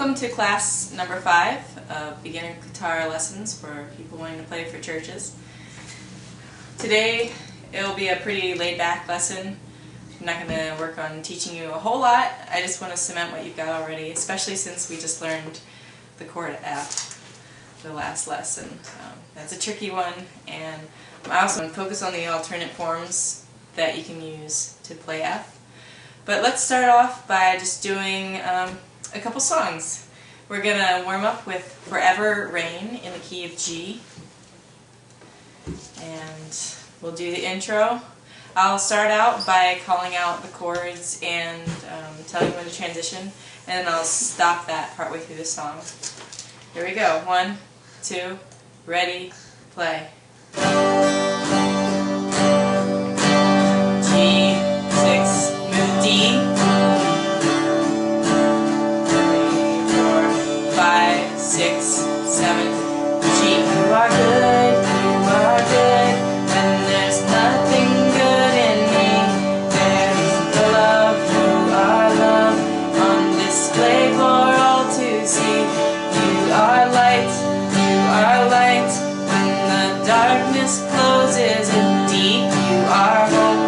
Welcome to class number 5 of beginner guitar lessons for people wanting to play for churches. Today it will be a pretty laid-back lesson. I'm not going to work on teaching you a whole lot. I just want to cement what you've got already, especially since we just learned the chord F the last lesson. That's a tricky one, and I also want to focus on the alternate forms that you can use to play F. But let's start off by just doing a couple songs. We're going to warm up with Forever Rain in the key of G, and we'll do the intro. I'll start out by calling out the chords and telling you when to transition, and then I'll stop that partway through the song. Here we go. 1, 2, ready, play. G, 6, move D. 5, 6, 7, G. You are good, and there's nothing good in me. There's the love, you are love, on display for all to see. You are light, when the darkness closes in deep. You are hope,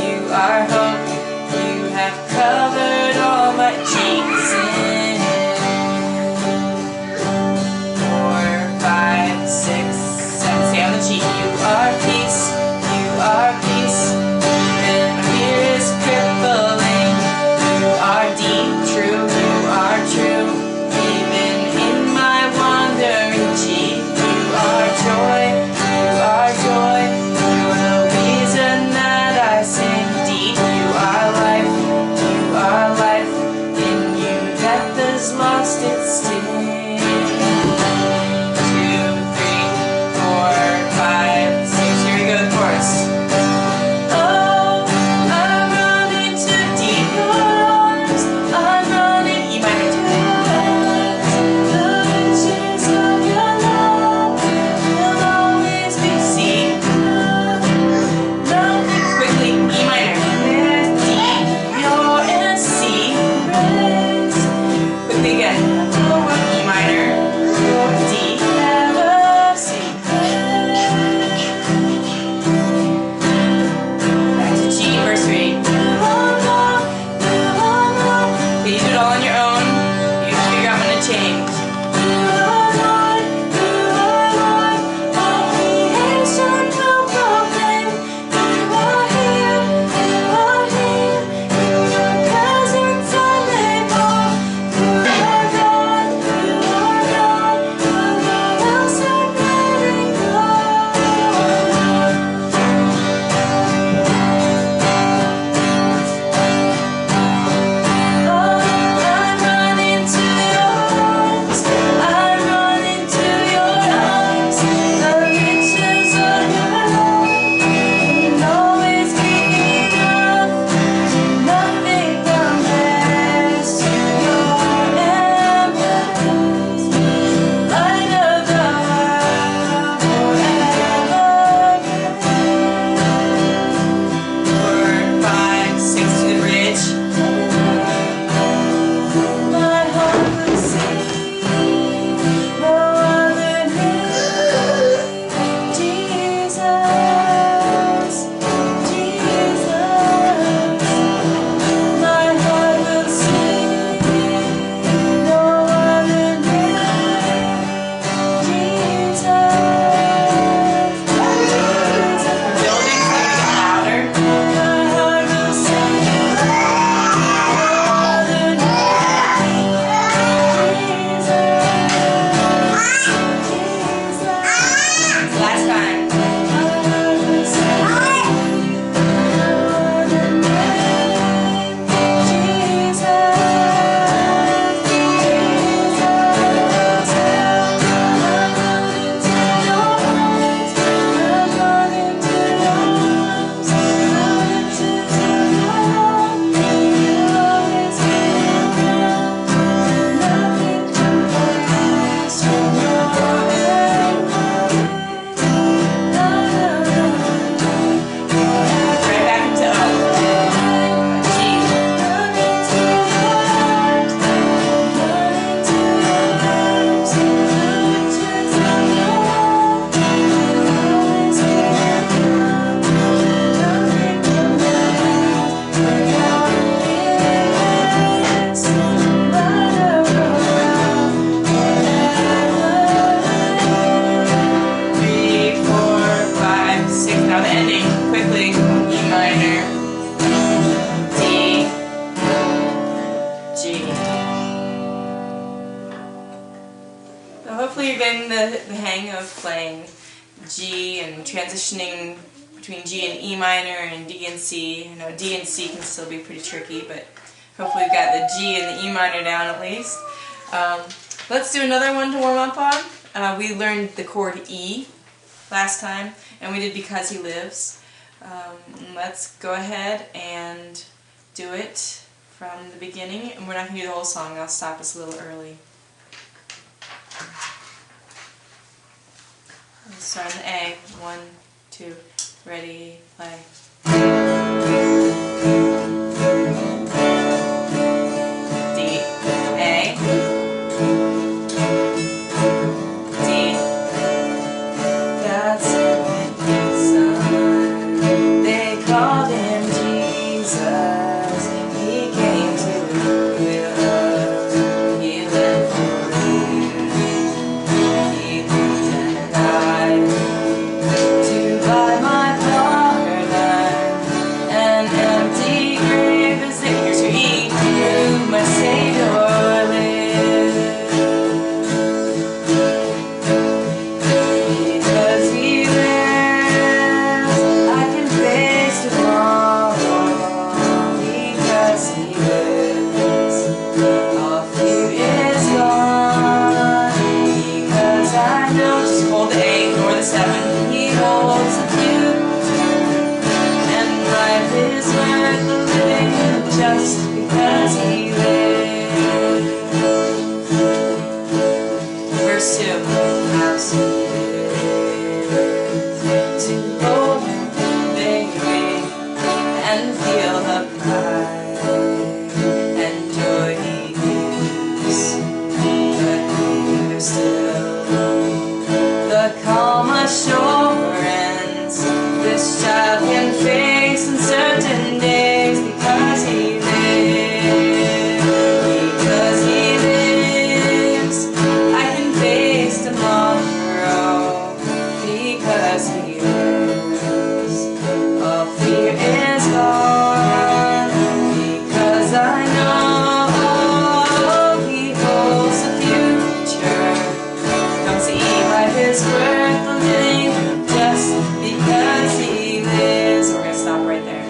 you have covered all my cheeks in. 4, 5, 6, 7, stay on the G. You are peace, and fear is crippling. You are deep, true, you are true, even in my wandering G. You are joy, you're the reason that I sing deep. You are life, in you death has lost its sting. 2, 3, 4, 5, 6, here we go, the chorus. Oh, I run into deep arms, I'm running, E minor, to the riches of your love will always be seen. Quickly, E minor, D, you're in C, quickly again. hopefully you're getting the hang of playing G and transitioning between G and E minor and D and C. I know D and C can still be pretty tricky, but hopefully we've got the G and the E minor down at least. Let's do another one to warm up on. We learned the chord E last time, and we did Because He Lives. Let's go ahead and do it from the beginning, and we're not going to do the whole song. I'll stop us a little early. Let's start on the A. 1, 2, ready, play. D, A, D. God's Son, they called him Jesus. He came to live us. He lived for you. He lived and died to buy my pardon. An empty grave is there. Here's your E. Through my Savior lives. Because He lives, I can face tomorrow. Because He lives, all fear is gone. Because I know, just hold the A, ignore the 7. He holds the future, and life is worth the living just because He lives. Verse 2. How sweet it is to hold Him baby and feel the pride and joy He gives. But there's still the calm assurance this child can face uncertain days because He lives. Because He lives, I can face tomorrow. Because He lives, all fear is gone. Because I know He holds the future. Comes the E, life is worth the living just because He lives. So we're going to stop right there.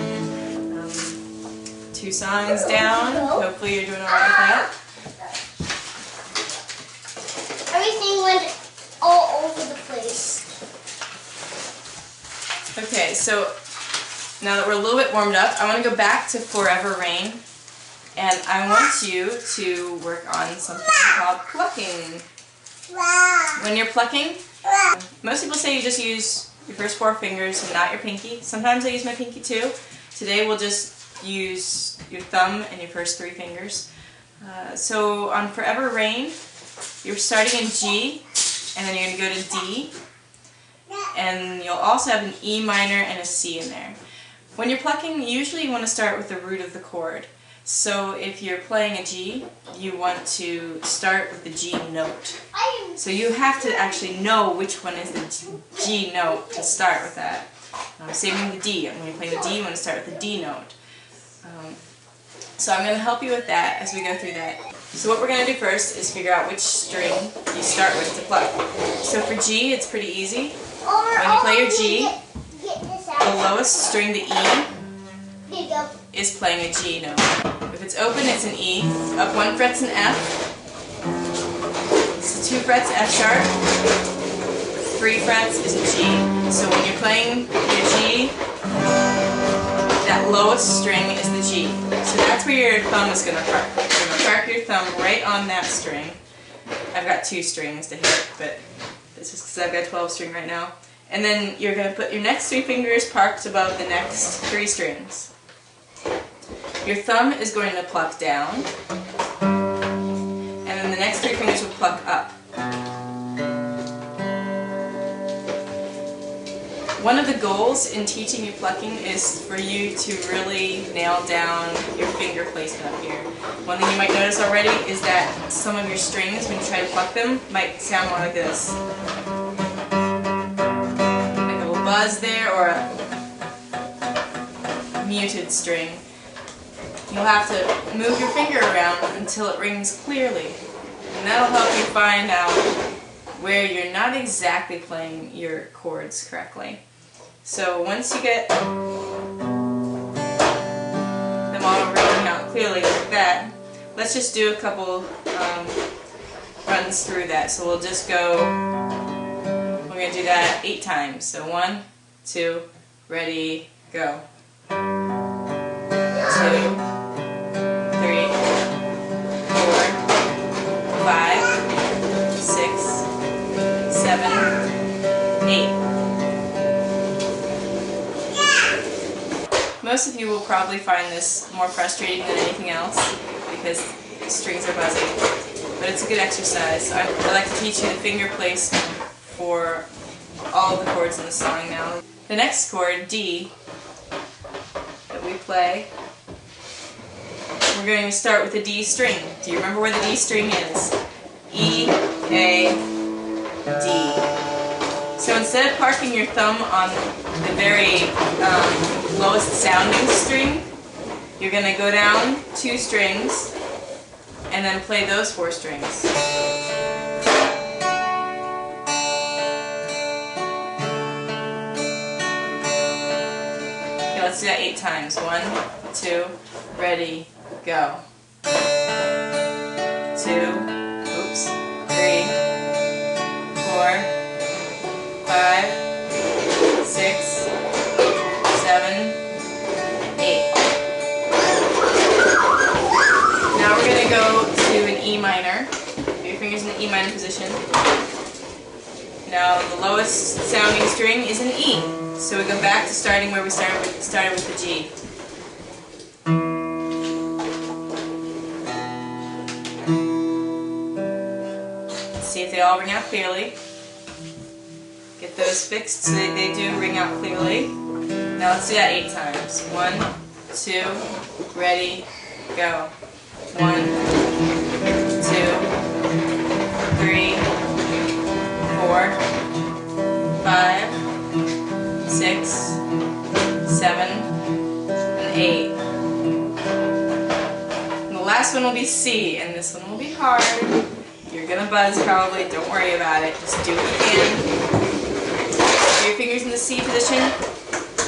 2 songs down. Hopefully you're doing alright with that. Everything went all over the place. Okay, so now that we're a little bit warmed up, I want to go back to Forever Rain, and I want you to work on something called plucking. When you're plucking, most people say you just use your first 4 fingers and not your pinky. Sometimes I use my pinky too. Today we'll just use your thumb and your first 3 fingers. So on Forever Rain, you're starting in G, and then you're going to go to D, and you'll also have an E minor and a C in there. When you're plucking, usually you want to start with the root of the chord. So if you're playing a G, you want to start with the G note. So you have to actually know which one is the G note to start with that. Same with the D. When you're playing the D, you want to start with the D note. So I'm going to help you with that as we go through that. So what we're going to do first is figure out which string you start with to pluck. So for G, it's pretty easy. When you play your G, the lowest string, the E, is playing a G note. If it's open, it's an E. Up 1 fret's an F. So 2 frets, F sharp. 3 frets is a G. So when you're playing your G, that lowest string is the G. So that's where your thumb is going to park. You're going to park your thumb right on that string. I've got 2 strings to hit, but this is because I've got 12 string right now. And then you're going to put your next 3 fingers parked above the next 3 strings. Your thumb is going to pluck down, and then the next 3 fingers will pluck up. One of the goals in teaching you plucking is for you to really nail down your finger placement up here. One thing you might notice already is that some of your strings, when you try to pluck them, might sound more like this. Like a little buzz there, or a muted string. You'll have to move your finger around until it rings clearly. And that'll help you find out where you're not exactly playing your chords correctly. So once you get them all ringing out clearly like that, let's just do a couple runs through that. So we'll just go, we're going to do that 8 times. So 1, 2, ready, go. 2, 3, 4, 5, 6, 7, 8. Most of you will probably find this more frustrating than anything else because the strings are buzzing, but it's a good exercise. I like to teach you the finger placement for all of the chords in the song now. The next chord, D, that we play, we're going to start with the D string. Do you remember where the D string is? E, A, D. So instead of parking your thumb on the very lowest sounding string, you're going to go down 2 strings and then play those 4 strings. Okay, let's do that 8 times. 1, 2, ready, go. 2, oops, 3, 4, 5, 6, 7, 8. Now we're going to go to an E minor. Put your fingers in the E minor position. Now the lowest sounding string is an E. So we go back to starting where we started with the G. Let's see if they all ring out clearly. Get those fixed so that they do ring out clearly. Now let's do that 8 times. 1, 2, ready, go. 1, 2, 3, 4, 5, 6, 7, and 8. And the last one will be C, and this one will be hard. You're gonna buzz probably, don't worry about it. Just do what you can. Put your fingers in the C position.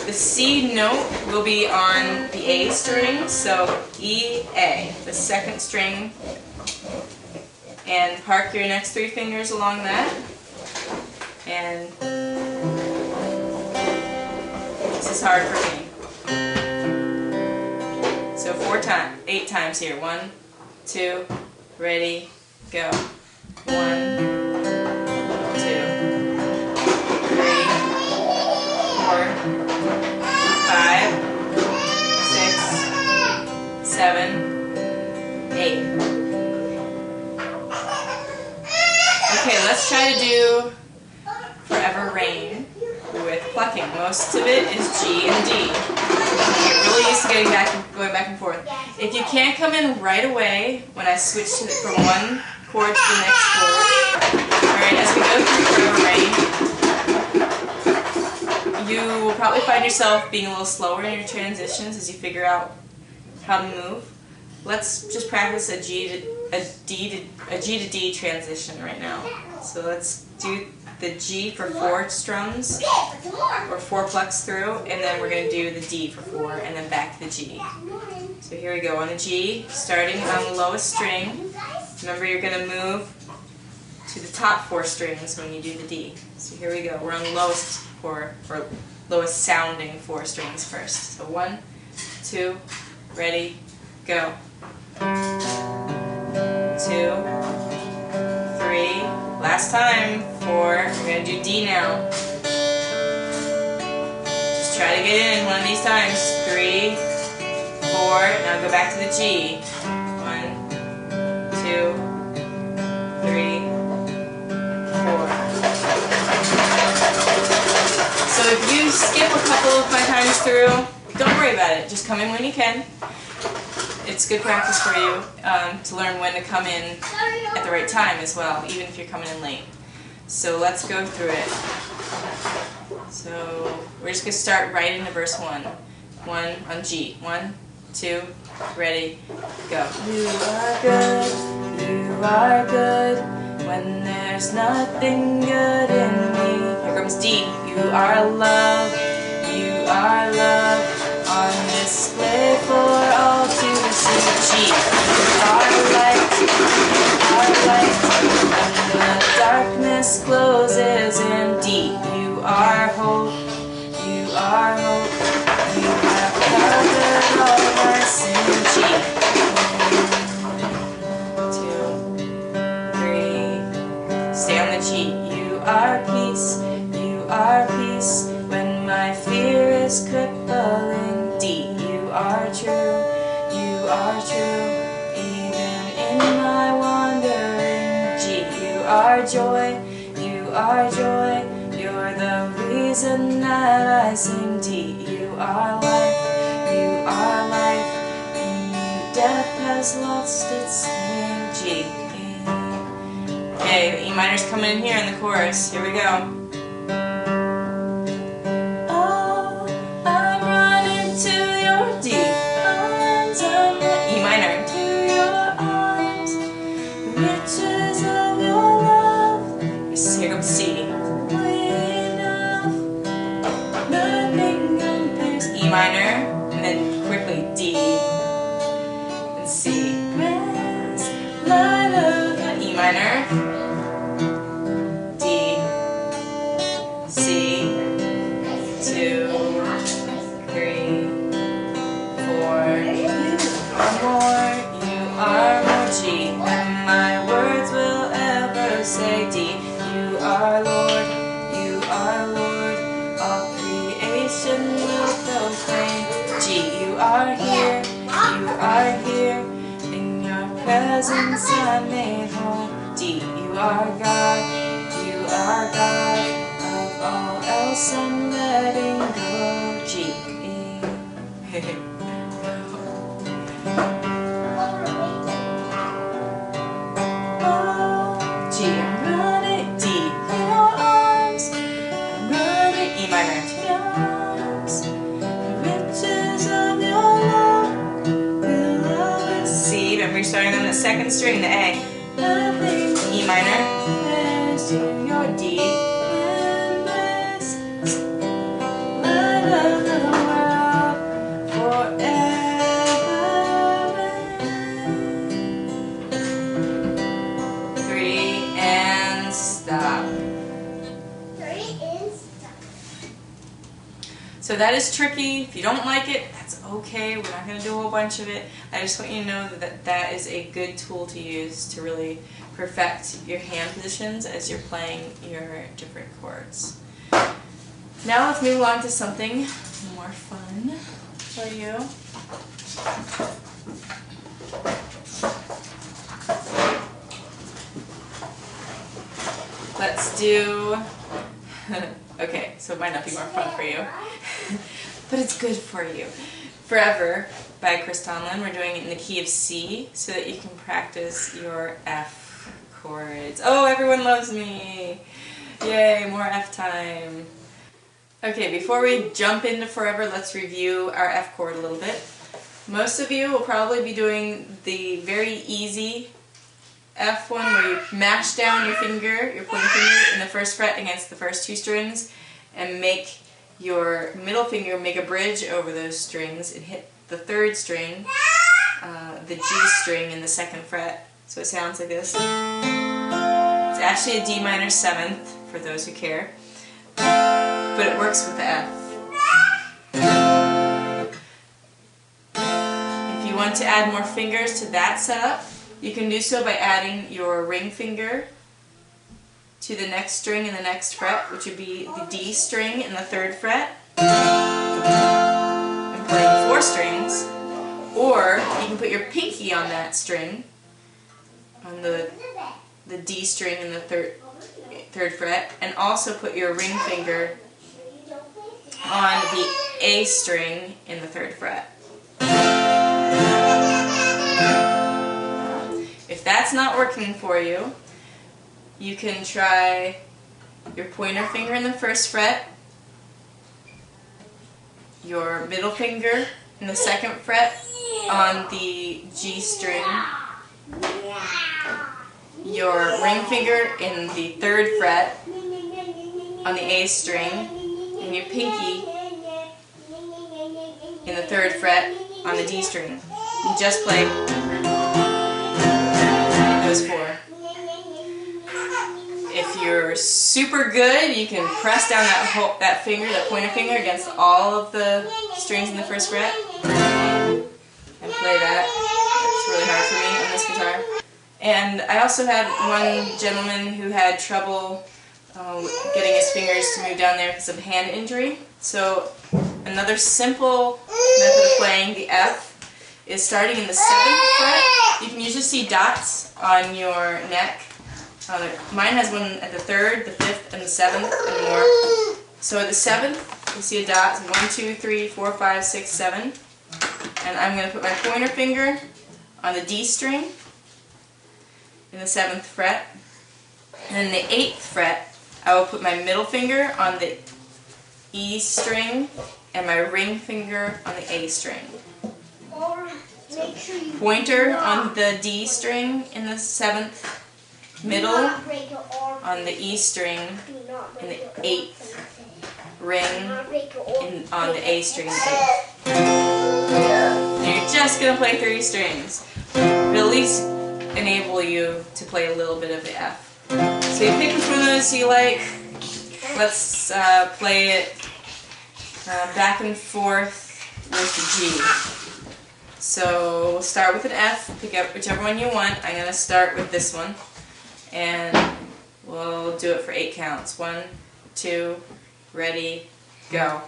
The C note will be on the A string, so E, A, the second string. And park your next 3 fingers along that. And this is hard for me. So 8 times here. 1, 2, ready, go. 1, 2, 3, 4, 5, 6, 7, 8. Okay, let's try to do Forever Rain with plucking. Most of it is G and D. Get really used to going back and forth. If you can't come in right away when I switch from one chord to the next chord, alright, as we go through Forever Rain, you will probably find yourself being a little slower in your transitions as you figure out how to move. Let's just practice a G to D transition right now. So let's do the G for 4 strums, or 4 plucks through, and then we're going to do the D for 4, and then back to the G. So here we go on the G, starting on the lowest string. Remember, you're going to move to the top 4 strings when you do the D. So here we go. We're on the lowest 4, or lowest sounding 4 strings first. So 1, 2, ready, go. 2, 3, last time, 4, we're going to do D now. Just try to get in one of these times. 3, 4, now go back to the G. 1, 2, 3, 4. So if you skip a couple of my times through, don't worry about it. Just come in when you can. It's good practice for you to learn when to come in at the right time as well, even if you're coming in late. So let's go through it. So we're just going to start right into verse 1. 1 on G. 1, 2, ready, go. You are good when when there's nothing good in me. Here comes D. You are love, you are love, on display for all to see. G. You are light, when the darkness closes in. D. You are hope, you are hope, you have covered all my sin. G. 2, 3, stay on the G. You are peace, when my fear is crippling. D. You are true, even in my wandering. G. You are joy, you're the reason that I sing. D. You are life, and death has lost its sting. G. Okay, E minor's coming in here in the chorus. Here we go. Oh, I'm running to your deep arms. E minor. To your arms, the riches of your love. Here comes C. Enough, nothing compares. E minor, and then quickly D and C. Rest, light of the E minor, D, C, 2, 3, 4. You are more. G, and my words will ever say. D. You are Lord, all creation will proclaim. G. You are here, in your presence I'm made whole. D. You are God, of all else I'm letting go. G. Oh, G. I'm running. D. Your arms, I'm running. E minor. To your arms, the riches of your love will always. C. Remember you're starting on the second string, the A. Nothing. E minor. There's to your D. Endless light of the world forever. 3 and stop. So that is tricky. If you don't like it, that's okay. We're not going to do a whole bunch of it. I just want you to know that that is a good tool to use to really perfect your hand positions as you're playing your different chords. Now let's move along to something more fun for you. Let's do... Okay, so it might not be more fun for you, but it's good for you. Forever by Chris Tomlin. We're doing it in the key of C so that you can practice your F chords. Oh, everyone loves me! Yay, more F time. Okay, before we jump into Forever, let's review our F chord a little bit. Most of you will probably be doing the very easy F one where you mash down your finger, your pointer finger, in the first fret against the first 2 strings and make your middle finger make a bridge over those strings and hit the 3rd string, the G string in the 2nd fret. So it sounds like this. It's actually a D minor 7th for those who care, but it works with the F. If you want to add more fingers to that setup, you can do so by adding your ring finger to the next string in the next fret, which would be the D string in the 3rd fret, and playing 4 strings. Or you can put your pinky on that string, on the D string in the 3rd fret, and also put your ring finger on the A string in the 3rd fret. If that's not working for you, you can try your pointer finger in the 1st fret, your middle finger in the 2nd fret on the G string, your ring finger in the 3rd fret on the A string, and your pinky in the 3rd fret on the D string. You just play those 4. If you're super good, you can press down that finger, that pointer finger, against all of the strings in the 1st fret and play that. It's really hard for me on this guitar. And I also had one gentleman who had trouble getting his fingers to move down there because of hand injury. So another simple method of playing the F is starting in the 7th fret. You can usually see dots on your neck. Mine has one at the 3rd, the 5th, and the 7th, and more. So at the 7th, you see a dot, 1, 2, 3, 4, 5, 6, 7. And I'm going to put my pointer finger on the D string in the 7th fret. And in the 8th fret, I will put my middle finger on the E string and my ring finger on the A string. Pointer on the D string in the 7th, middle on the E string in the 8th, ring on the A string in the 8th. And you're just going to play 30 strings. It'll at least enable you to play a little bit of the F. So you pick which one of those you like. Let's play it back and forth with the G. So we'll start with an F, pick up whichever one you want. I'm going to start with this one, and we'll do it for 8 counts. 1, 2, ready, go.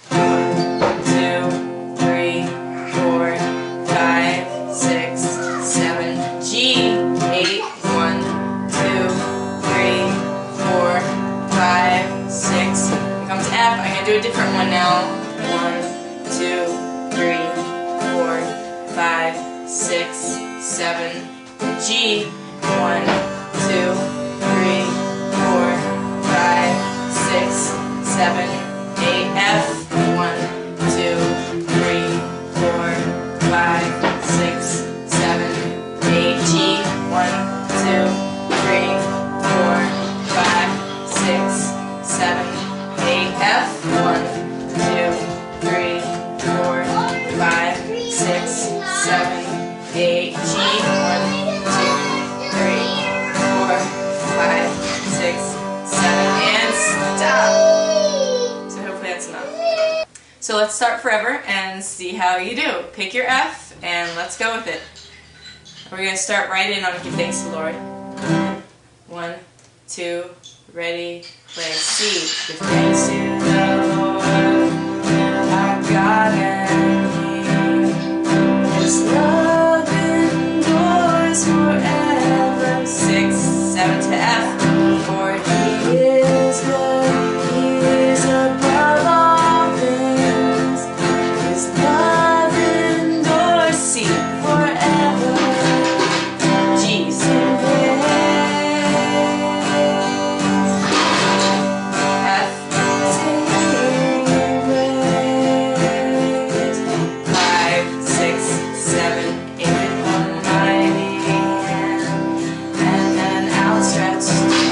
1, 2, 3, 4, 5, 6, 7, G, 8, 1, 2, 3, 4, 5, 6. Here comes F. I'm going to do a different one now. 1, 2, 3, 4, 5, 6, 7, G, 1, 2, 3, 4, 5, 6, 7, 8, F, 1, 2, 3, 4, 5, 6, 7, 8, G, 1, 2, 3, 4, 5, 6, 7, 8, F, 1, 2, 3, 4, 5, 6, 7, 8, G, 1, 2, 3, 4, 5, 6, 7, and stop. So hopefully that's enough. So let's start forever and see how you do. Pick your F and let's go with it. We're going to start right in on Give Thanks to the Lord. 1, 2, ready, play C. Give thanks to the Lord, our God and King. His love endures forever. 6, 7 to F. For He is good, He is above all things. His love endures, C, forever. G, sing praise. F, sing praise. 5, 6, 7, 8 with one mighty hand and an outstretched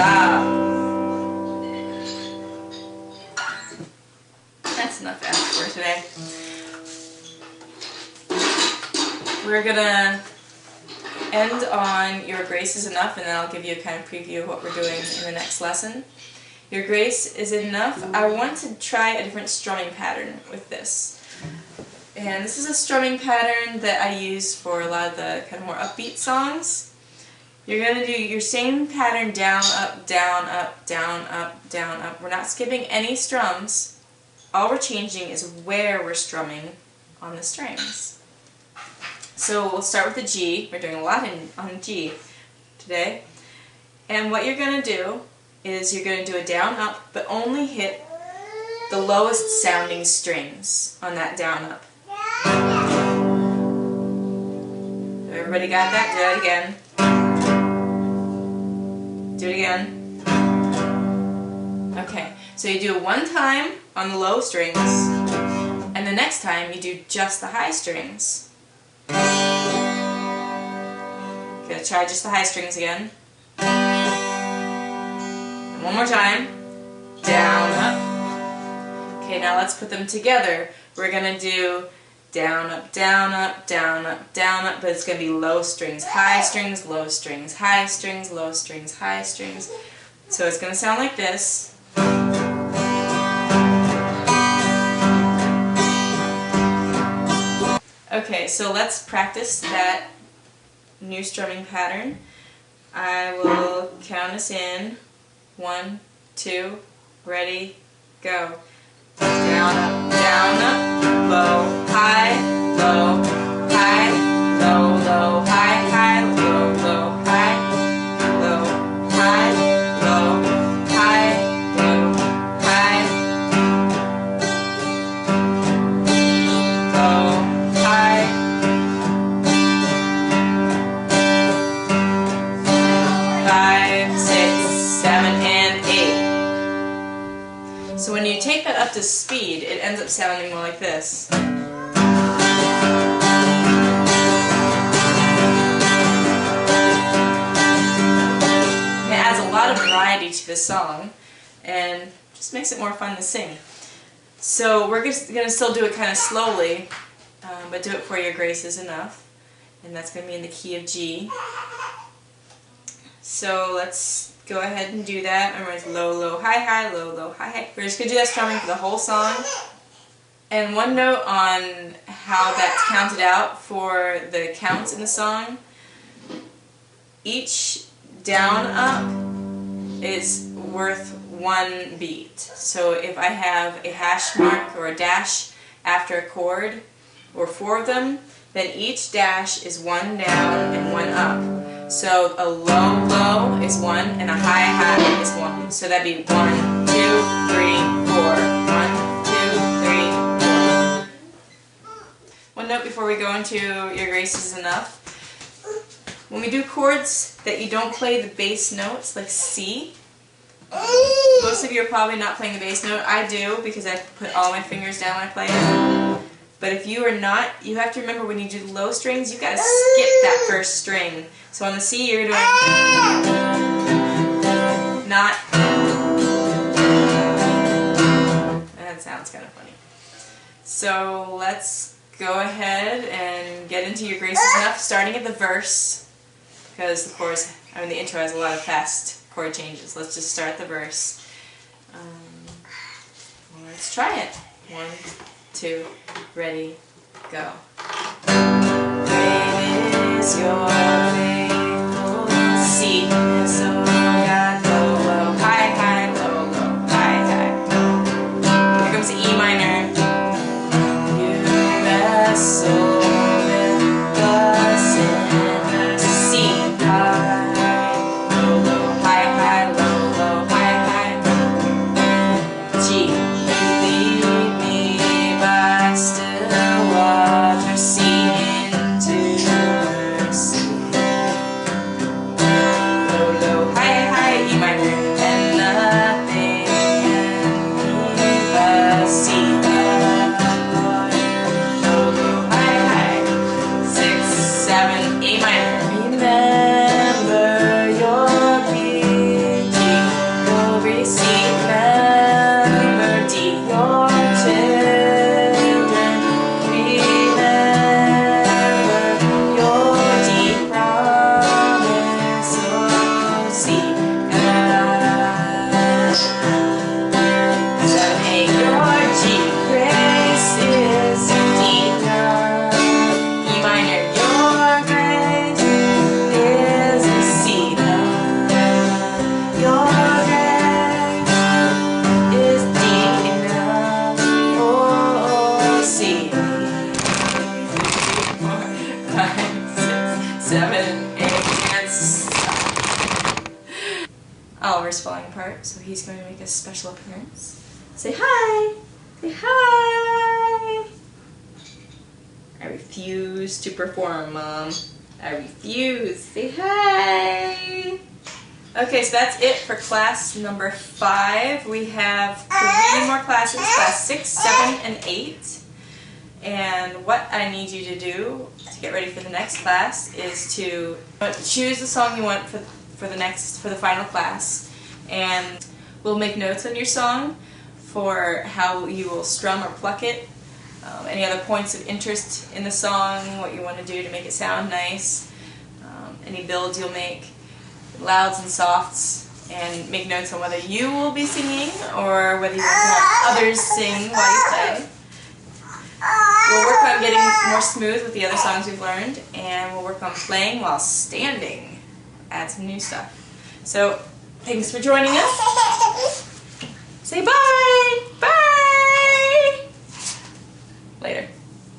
stop. That's enough to ask for today. We're gonna end on Your Grace is Enough, and then I'll give you a kind of preview of what we're doing in the next lesson. Your Grace is Enough. I want to try a different strumming pattern with this. And this is a strumming pattern that I use for a lot of the kind of more upbeat songs. You're going to do your same pattern down, up, down, up, down, up, down, up. We're not skipping any strums. All we're changing is where we're strumming on the strings. So we'll start with the G. We're doing a lot on G today. And what you're going to do is you're going to do a down, up, but only hit the lowest sounding strings on that down, up. Everybody got that? Do it again. Do it again. Okay, so you do it one time on the low strings, and the next time you do just the high strings. Okay, try just the high strings again. And one more time. Down, up. Okay, now let's put them together. We're going to do down, up, down, up, down, up, down, up, but it's going to be low strings, high strings, low strings, high strings, low strings, high strings. So it's going to sound like this. Okay, so let's practice that new strumming pattern. I will count us in. 1, 2, ready, go. Down, up, low, high, low, high, low, low, high, high, low, low, high, low, high, low, high, low, high, low, high, 5, 6, 7, and 8. So when you take that up to speed, it ends up sounding more like this. It adds a lot of variety to the song and just makes it more fun to sing. So we're going to still do it kind of slowly, but do it for Your Grace is Enough. And that's going to be in the key of G. So let's go ahead and do that. Remember, it's low, low, high, high, low, low, high, high. We're just going to do that strumming for the whole song. And one note on how that's counted out for the counts in the song. Each down, up is worth 1 beat. So if I have a hash mark or a dash after a chord, or 4 of them, then each dash is 1 down and 1 up. So a low, low is 1, and a high, high is 1. So that'd be 1, 2, 3, 4. 1, 2, 3, 4. One note before we go into Your Grace is Enough. When we do chords that you don't play the bass notes, like C, most of you are probably not playing the bass note. I do, because I put all my fingers down when I play it. But if you are not, you have to remember when you do the low strings, you've got to skip that first string. So on the C, you're doing not. That sounds kind of funny. So let's go ahead and get into Your Grace is Enough, starting at the verse, because the chorus, the intro has a lot of fast chord changes. Let's just start the verse. Let's try it. 1, 2, ready, go. Great is your faithfulness. C, so God, low, low, high, high, low, low, high, high. Here comes the E minor. You wrestle with us in the C, high, low, low, high, high, low, low, high, high. G, you lead me by still water, C into mercy. Oliver's falling apart, so he's going to make a special appearance. Say hi! Say hi! I refuse to perform, Mom. I refuse. Say hi! Okay, so that's it for class number 5. We have 3 more classes, class 6, 7, and 8. And what I need you to do to get ready for the next class is to choose the song you want for the final class, and we'll make notes on your song for how you will strum or pluck it, any other points of interest in the song, what you want to do to make it sound nice, any builds you'll make, louds and softs, and make notes on whether you will be singing or whether you want to have others sing while you play. We'll work on getting more smooth with the other songs we've learned, and we'll work on playing while standing. Add some new stuff. So, thanks for joining us.